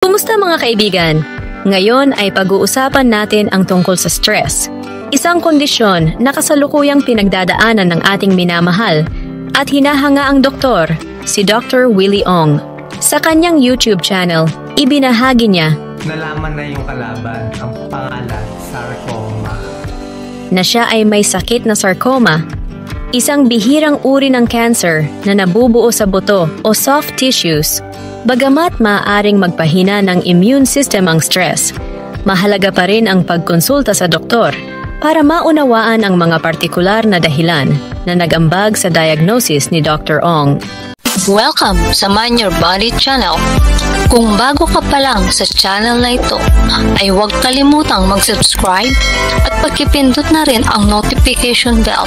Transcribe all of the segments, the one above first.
Kumusta mga kaibigan? Ngayon ay pag-uusapan natin ang tungkol sa stress. Isang kondisyon na kasalukuyang pinagdadaanan ng ating minamahal at hinahanga ang doktor, si Dr. Willie Ong. Sa kanyang YouTube channel, ibinahagi niya nalaman na yung kalaban, ang pangalan, sarcoma. Na siya ay may sakit na sarcoma, isang bihirang uri ng cancer na nabubuo sa buto o soft tissues. Bagamat maaaring magpahina ng immune system ang stress, mahalaga pa rin ang pagkonsulta sa doktor para maunawaan ang mga partikular na dahilan na nag-ambag sa diagnosis ni Dr. Ong. Welcome sa Mind Your Body channel. Kung bago ka pa lang sa channel na ito, ay huwag kalimutang mag-subscribe at pagkipindot na rin ang notification bell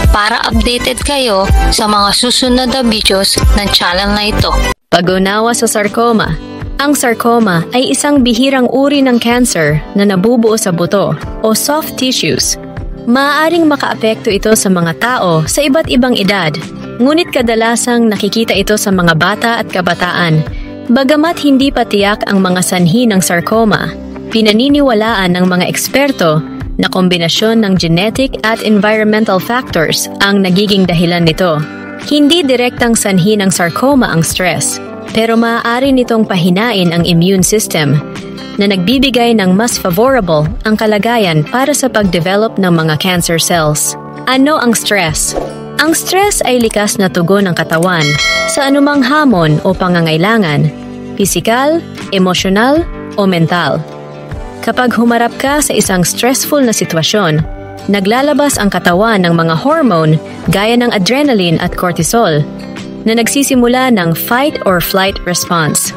para updated kayo sa mga susunod na videos ng channel na ito. Pag-unawa sa sarcoma. Ang sarcoma ay isang bihirang uri ng cancer na nabubuo sa buto o soft tissues. Maaaring makaapekto ito sa mga tao sa iba't ibang edad, ngunit kadalasang nakikita ito sa mga bata at kabataan. Bagamat hindi pa tiyak ang mga sanhi ng sarcoma, pinaniniwalaan ng mga eksperto na kombinasyon ng genetic at environmental factors ang nagiging dahilan nito. Hindi direktang sanhi ng sarcoma ang stress, pero maaari nitong pahinain ang immune system na nagbibigay ng mas favorable ang kalagayan para sa pagdevelop ng mga cancer cells. Ano ang stress? Ang stress ay likas na tugon ng katawan sa anumang hamon o pangangailangan, pisikal, emosyonal o mental. Kapag humarap ka sa isang stressful na sitwasyon, naglalabas ang katawan ng mga hormone gaya ng adrenaline at cortisol na nagsisimula ng fight or flight response.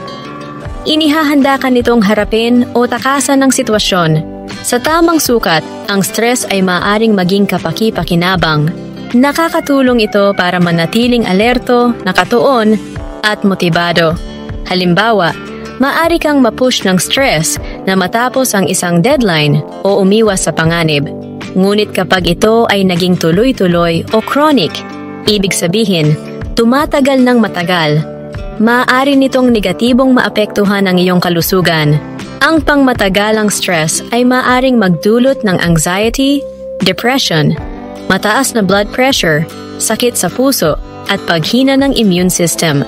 Inihahanda ka nitong harapin o takasan ng sitwasyon. Sa tamang sukat, ang stress ay maaaring maging kapaki-pakinabang. Nakakatulong ito para manatiling alerto, nakatuon, at motibado. Halimbawa, maaari kang mapush ng stress na matapos ang isang deadline o umiwas sa panganib. Ngunit kapag ito ay naging tuloy-tuloy o chronic, ibig sabihin, tumatagal ng matagal, maaari nitong negatibong maapektuhan ang iyong kalusugan. Ang pangmatagalang stress ay maaaring magdulot ng anxiety, depression, mataas na blood pressure, sakit sa puso, at paghina ng immune system.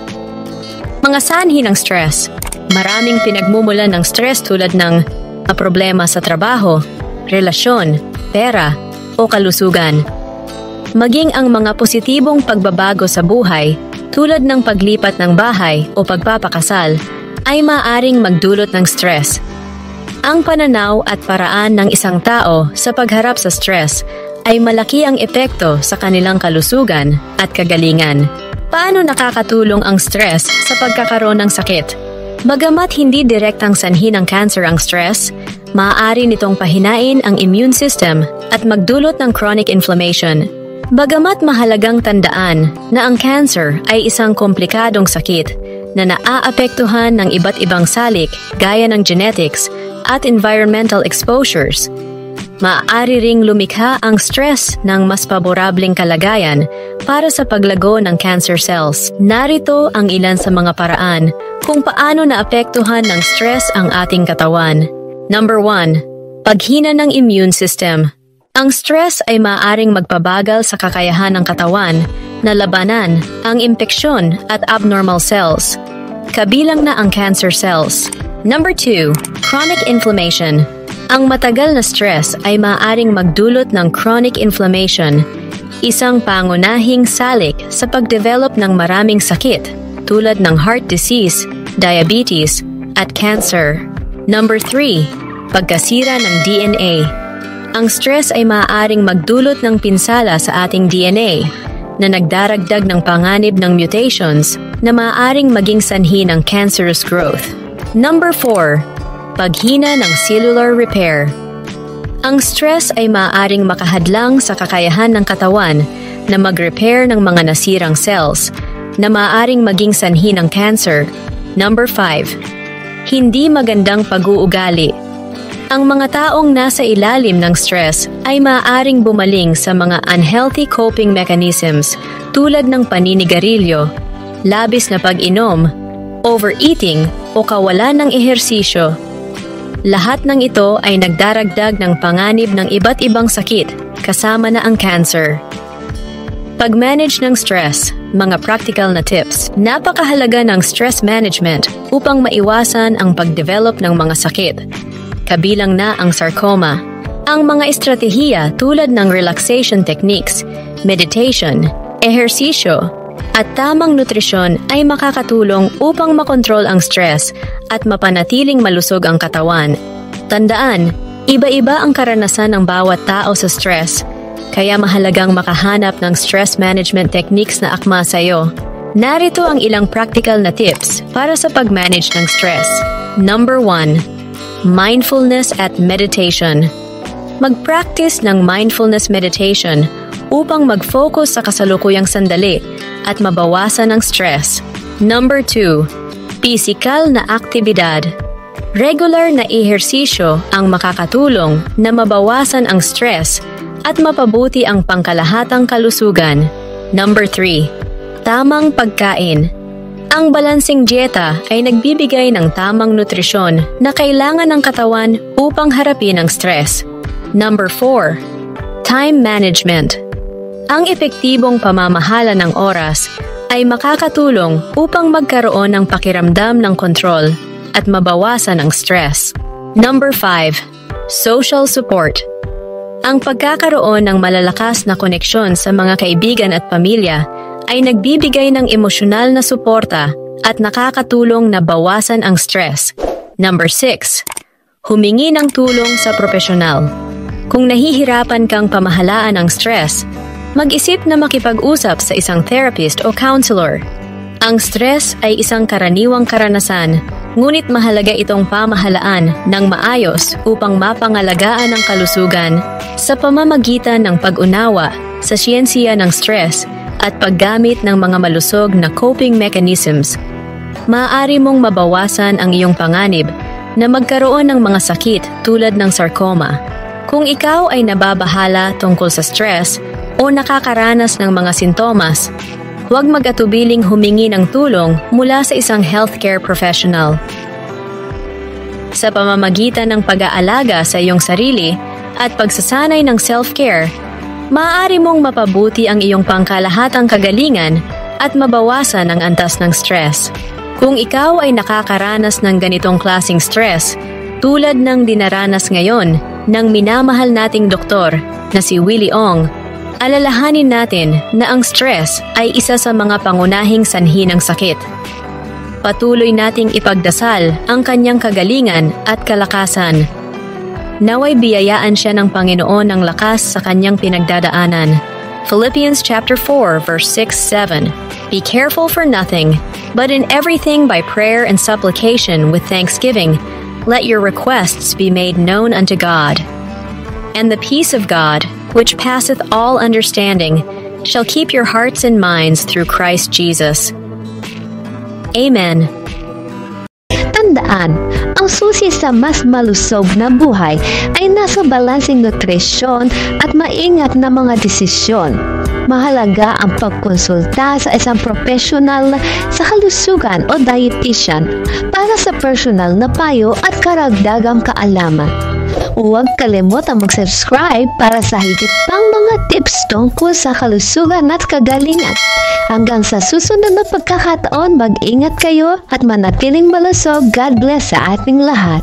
Mga sanhi ng stress. Maraming pinagmumulan ng stress tulad ng problema sa trabaho, relasyon, pera, o kalusugan. Maging ang mga positibong pagbabago sa buhay tulad ng paglipat ng bahay o pagpapakasal ay maaaring magdulot ng stress. Ang pananaw at paraan ng isang tao sa pagharap sa stress ay malaki ang epekto sa kanilang kalusugan at kagalingan. Paano nakakatulong ang stress sa pagkakaroon ng sakit? Bagamat hindi direktang sanhi ng cancer ang stress, maaari nitong pahinain ang immune system at magdulot ng chronic inflammation. Bagamat mahalagang tandaan na ang cancer ay isang komplikadong sakit na naaapektuhan ng iba't ibang salik gaya ng genetics at environmental exposures, maaari ring lumikha ang stress ng mas paborableng kalagayan para sa paglago ng cancer cells. Narito ang ilan sa mga paraan kung paano naapektuhan ng stress ang ating katawan. Number 1. Paghina ng immune system. Ang stress ay maaaring magpabagal sa kakayahan ng katawan na labanan ang impeksyon at abnormal cells, kabilang na ang cancer cells. Number 2. Chronic inflammation. Ang matagal na stress ay maaaring magdulot ng chronic inflammation, isang pangunahing salik sa pagdevelop ng maraming sakit tulad ng heart disease, diabetes, at cancer. Number 3. Pagkasira ng DNA. Ang stress ay maaaring magdulot ng pinsala sa ating DNA na nagdaragdag ng panganib ng mutations na maaaring maging sanhi ng cancerous growth. Number 4. Paghina ng cellular repair. Ang stress ay maaaring makahadlang sa kakayahan ng katawan na mag-repair ng mga nasirang cells na maaaring maging sanhi ng cancer. Number 5. Hindi magandang pag-uugali. Ang mga taong nasa ilalim ng stress ay maaaring bumaling sa mga unhealthy coping mechanisms tulad ng paninigarilyo, labis na pag-inom, overeating o kawalan ng ehersisyo. Lahat ng ito ay nagdaragdag ng panganib ng iba't ibang sakit, kasama na ang cancer. Pag-manage ng stress, mga practical na tips. Napakahalaga ng stress management upang maiwasan ang pag-develop ng mga sakit. Kabilang na ang sarcoma. Ang mga estratehiya tulad ng relaxation techniques, meditation, ehersisyo, at tamang nutrisyon ay makakatulong upang makontrol ang stress at mapanatiling malusog ang katawan. Tandaan, iba-iba ang karanasan ng bawat tao sa stress, kaya mahalagang makahanap ng stress management techniques na akma sa iyo. Narito ang ilang practical na tips para sa pag-manage ng stress. Number 1. Mindfulness at meditation. Mag-practice ng mindfulness meditation upang mag-focus sa kasalukuyang sandali at mabawasan ang stress. Number 2. Pisikal na aktibidad. Regular na ehersisyo ang makakatulong na mabawasan ang stress at mapabuti ang pangkalahatang kalusugan. Number 3. Tamang pagkain. Ang balansing dieta ay nagbibigay ng tamang nutrisyon na kailangan ng katawan upang harapin ang stress. Number 4. Time management. Ang epektibong pamamahala ng oras ay makakatulong upang magkaroon ng pakiramdam ng kontrol at mabawasan ang stress. Number 5. Social support. Ang pagkakaroon ng malalakas na koneksyon sa mga kaibigan at pamilya ay nagbibigay ng emosyonal na suporta at nakakatulong na bawasan ang stress. Number 6. Humingi ng tulong sa propesyonal. Kung nahihirapan kang pamahalaan ang stress, mag-isip na makipag-usap sa isang therapist o counselor. Ang stress ay isang karaniwang karanasan, ngunit mahalaga itong pamahalaan ng maayos upang mapangalagaan ang kalusugan sa pamamagitan ng pag-unawa sa siyensiya ng stress at paggamit ng mga malusog na coping mechanisms. Maaari mong mabawasan ang iyong panganib na magkaroon ng mga sakit tulad ng sarcoma. Kung ikaw ay nababahala tungkol sa stress o nakakaranas ng mga sintomas, huwag mag-atubiling humingi ng tulong mula sa isang healthcare professional. Sa pamamagitan ng pag-aalaga sa iyong sarili at pagsasanay ng self-care, maaari mong mapabuti ang iyong pangkalahatang kagalingan at mabawasan ang antas ng stress. Kung ikaw ay nakakaranas ng ganitong klaseng stress, tulad ng dinaranas ngayon ng minamahal nating doktor na si Willie Ong, alalahanin natin na ang stress ay isa sa mga pangunahing sanhi ng sakit. Patuloy nating ipagdasal ang kanyang kagalingan at kalakasan. Naway biyayaan siya ng Panginoon ng lakas sa kanyang pinagdadaanan. Philippians chapter 4 verse 6-7. Be careful for nothing, but in everything by prayer and supplication with thanksgiving, let your requests be made known unto God. And the peace of God, which passeth all understanding, shall keep your hearts and minds through Christ Jesus. Amen. Tandaan, ang susi sa mas malusog na buhay ay nasa balansing nutrisyon at maingat na mga desisyon. Mahalaga ang pagkonsulta sa isang professional sa kalusugan o dietitian para sa personal na payo at karagdagang kaalaman. Huwag kalimutang mag-subscribe para sa higit pang mga tips tungkol sa kalusugan at kagalingan. Hanggang sa susunod na pagkakataon, mag-ingat kayo at manatiling malusog. God bless sa ating lahat.